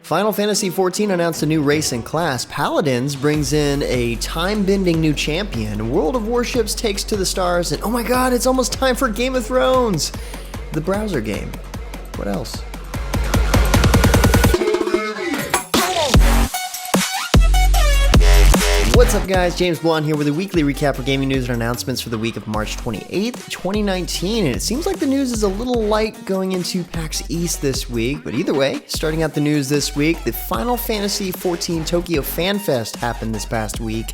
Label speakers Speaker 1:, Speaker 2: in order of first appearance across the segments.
Speaker 1: Final Fantasy XIV announced a new race and class. Paladins brings in a time-bending new champion. World of Warships takes to the stars, and oh my god, it's almost time for Game of Thrones! The browser game. What else? What's up guys, James Blonde here with a weekly recap for gaming news and announcements for the week of March 28th, 2019, and it seems like the news is a little light going into PAX East this week, but either way, starting out the news this week, the Final Fantasy XIV Tokyo Fan Fest happened this past week.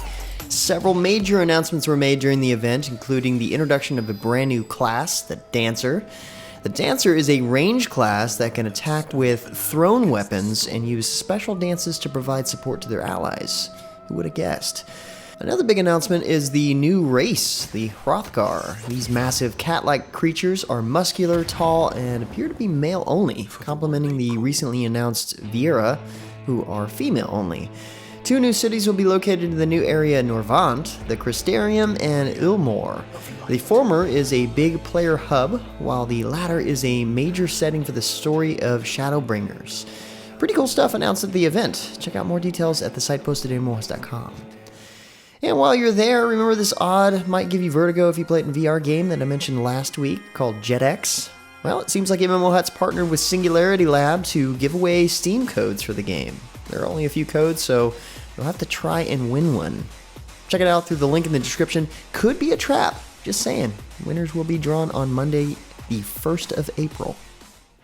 Speaker 1: Several major announcements were made during the event, including the introduction of a brand new class, the Dancer. The Dancer is a range class that can attack with thrown weapons and use special dances to provide support to their allies. Who would have guessed? Another big announcement is the new race, the Hrothgar. These massive cat-like creatures are muscular, tall, and appear to be male only, complementing the recently announced Viera, who are female only. Two new cities will be located in the new area Norvant, the Crystarium and Ilmor. The former is a big player hub, while the latter is a major setting for the story of Shadowbringers. Pretty cool stuff announced at the event. Check out more details at the site posted at MMOHuts.com. And while you're there, remember this odd, might give you vertigo if you play it in VR game that I mentioned last week called JetX? Well, it seems like MMOHuts partnered with Singularity Lab to give away Steam codes for the game. There are only a few codes, so you'll have to try and win one. Check it out through the link in the description. Could be a trap, just saying. Winners will be drawn on Monday, the 1st of April.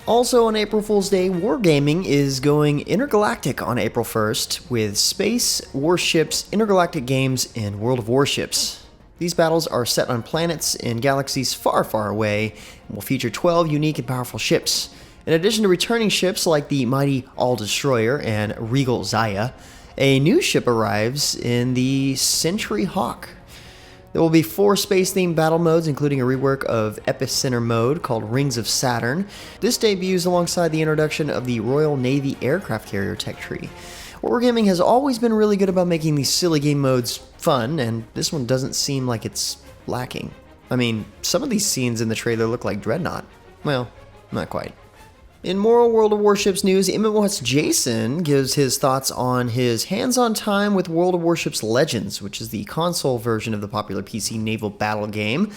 Speaker 1: Also on April Fool's Day, Wargaming is going intergalactic on April 1st with Space, Warships, Intergalactic Games, and World of Warships. These battles are set on planets in galaxies far, far away and will feature 12 unique and powerful ships. In addition to returning ships like the mighty All-Destroyer and Regal Zaya, a new ship arrives in the Century Hawk. There will be 4 space-themed battle modes, including a rework of Epicenter mode called Rings of Saturn. This debuts alongside the introduction of the Royal Navy aircraft carrier tech tree. Wargaming has always been really good about making these silly game modes fun, and this one doesn't seem like it's lacking. I mean, some of these scenes in the trailer look like Dreadnought. Well, not quite. In more World of Warships news, MMOHuts Jason gives his thoughts on his hands-on time with World of Warships Legends, which is the console version of the popular PC naval battle game.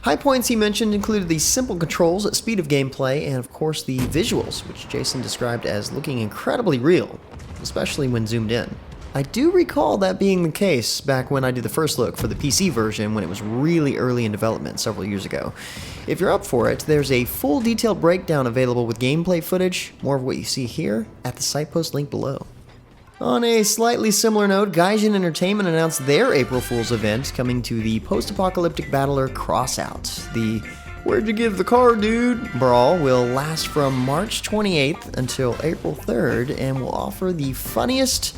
Speaker 1: High points he mentioned included the simple controls, speed of gameplay, and of course the visuals, which Jason described as looking incredibly real, especially when zoomed in. I do recall that being the case back when I did the first look for the PC version when it was really early in development several years ago. If you're up for it, there's a full detailed breakdown available with gameplay footage, more of what you see here, at the site post link below. On a slightly similar note, Gaijin Entertainment announced their April Fool's event coming to the post-apocalyptic battler Crossout. The "Where'd you give the car, dude?" brawl will last from March 28th until April 3rd and will offer the funniest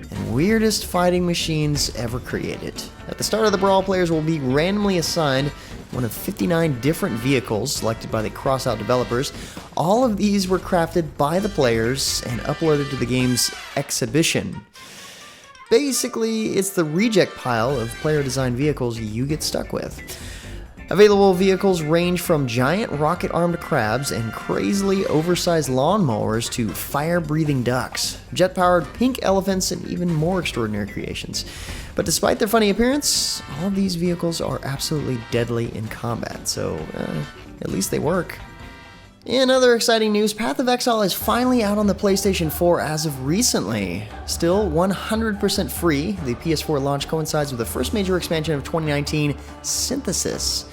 Speaker 1: and weirdest fighting machines ever created. At the start of the brawl, players will be randomly assigned one of 59 different vehicles selected by the Crossout developers. All of these were crafted by the players and uploaded to the game's exhibition. Basically, it's the reject pile of player-designed vehicles you get stuck with. Available vehicles range from giant rocket-armed crabs and crazily oversized lawnmowers to fire-breathing ducks, jet-powered pink elephants, and even more extraordinary creations. But despite their funny appearance, all of these vehicles are absolutely deadly in combat, so at least they work. In other exciting news, Path of Exile is finally out on the PlayStation 4 as of recently. Still 100% free, the PS4 launch coincides with the first major expansion of 2019, Synthesis.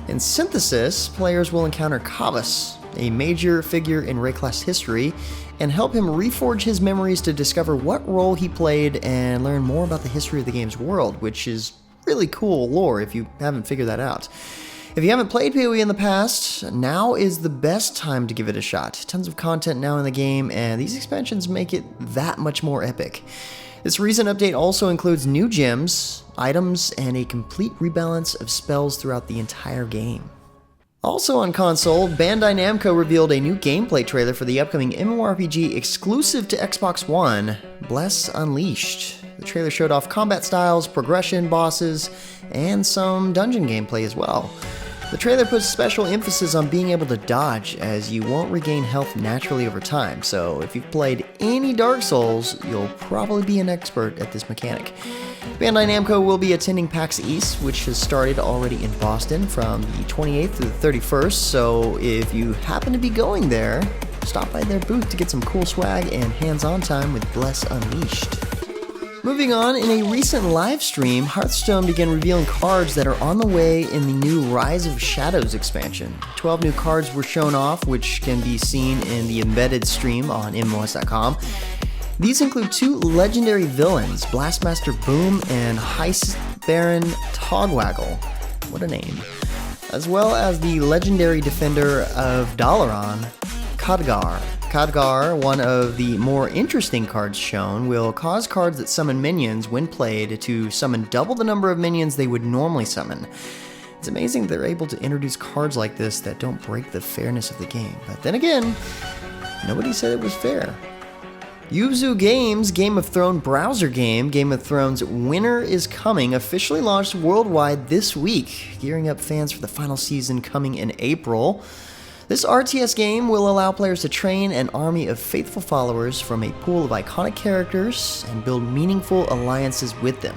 Speaker 1: In Synthesis, players will encounter Kavus, a major figure in Rayclass history, and help him reforge his memories to discover what role he played and learn more about the history of the game's world, which is really cool lore if you haven't figured that out. If you haven't played PoE in the past, now is the best time to give it a shot. Tons of content now in the game, and these expansions make it that much more epic. This recent update also includes new gems, items, and a complete rebalance of spells throughout the entire game. Also on console, Bandai Namco revealed a new gameplay trailer for the upcoming MMORPG exclusive to Xbox One, Bless Unleashed. The trailer showed off combat styles, progression, bosses, and some dungeon gameplay as well. The trailer puts special emphasis on being able to dodge, as you won't regain health naturally over time, so if you've played any Dark Souls, you'll probably be an expert at this mechanic. Bandai Namco will be attending PAX East, which has started already in Boston from the 28th through the 31st, so if you happen to be going there, stop by their booth to get some cool swag and hands-on time with Bless Unleashed. Moving on, in a recent live stream, Hearthstone began revealing cards that are on the way in the new Rise of Shadows expansion. 12 new cards were shown off, which can be seen in the embedded stream on MMOHuts.com. These include 2 legendary villains, Blastmaster Boom and Heist Baron Togwaggle. What a name. As well as the legendary defender of Dalaran, Khadgar. Khadgar, one of the more interesting cards shown, will cause cards that summon minions when played to summon double the number of minions they would normally summon. It's amazing they're able to introduce cards like this that don't break the fairness of the game. But then again, nobody said it was fair. Yuzu Games' Game of Thrones browser game, Game of Thrones Winter is Coming, officially launched worldwide this week, gearing up fans for the final season coming in April. This RTS game will allow players to train an army of faithful followers from a pool of iconic characters and build meaningful alliances with them.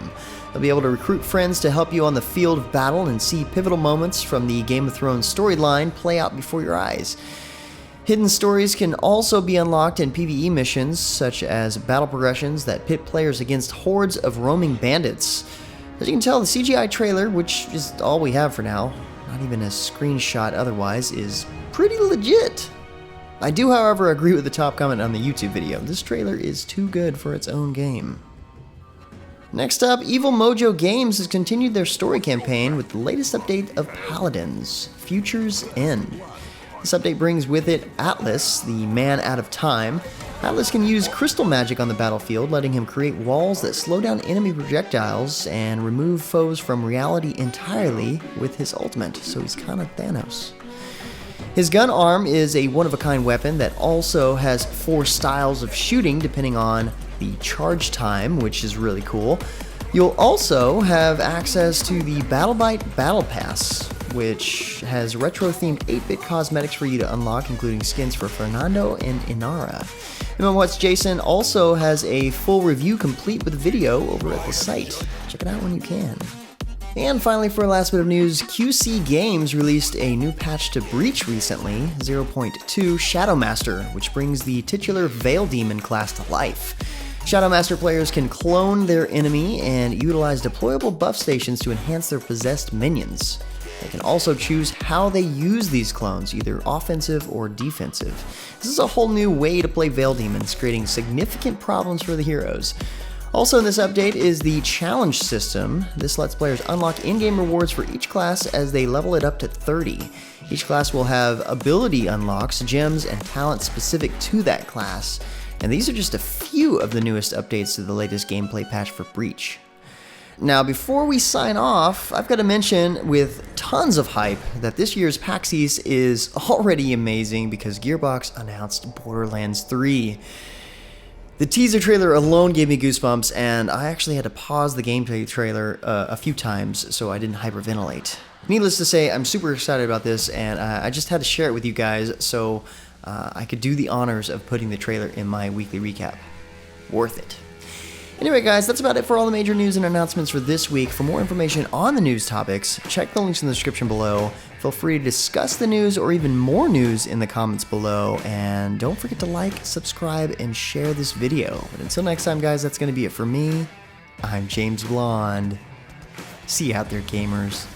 Speaker 1: You'll be able to recruit friends to help you on the field of battle and see pivotal moments from the Game of Thrones storyline play out before your eyes. Hidden stories can also be unlocked in PvE missions, such as battle progressions that pit players against hordes of roaming bandits. As you can tell, the CGI trailer, which is all we have for now, not even a screenshot otherwise, is pretty legit. I do, however, agree with the top comment on the YouTube video. This trailer is too good for its own game. Next up, Evil Mojo Games has continued their story campaign with the latest update of Paladins, Future's End. This update brings with it Atlas, the man out of time. Atlas can use crystal magic on the battlefield, letting him create walls that slow down enemy projectiles and remove foes from reality entirely with his ultimate, so he's kind of Thanos. His gun arm is a one-of-a-kind weapon that also has 4 styles of shooting depending on the charge time, which is really cool. You'll also have access to the BattleBite Battle Pass, which has retro-themed 8-bit cosmetics for you to unlock, including skins for Fernando and Inara. MMOHuts Jason also has a full review complete with video over at the site. Check it out when you can. And finally, for a last bit of news, QC Games released a new patch to Breach recently, 0.2 Shadowmaster, which brings the titular Veil Demon class to life. Shadowmaster players can clone their enemy and utilize deployable buff stations to enhance their possessed minions. They can also choose how they use these clones, either offensive or defensive. This is a whole new way to play Veil Demons, creating significant problems for the heroes. Also in this update is the challenge system. This lets players unlock in-game rewards for each class as they level it up to 30. Each class will have ability unlocks, gems, and talents specific to that class. And these are just a few of the newest updates to the latest gameplay patch for Breach. Now, before we sign off, I've got to mention with tons of hype that this year's PAX East is already amazing because GearBox announced Borderlands 3. The teaser trailer alone gave me goosebumps, and I actually had to pause the gameplay trailer a few times so I didn't hyperventilate. Needless to say, I'm super excited about this, and I just had to share it with you guys so I could do the honors of putting the trailer in my weekly recap. Worth it. Anyway, guys, that's about it for all the major news and announcements for this week. For more information on the news topics, check the links in the description below. Feel free to discuss the news or even more news in the comments below. And don't forget to like, subscribe, and share this video. But until next time, guys, that's going to be it for me. I'm James Blonde. See you out there, gamers.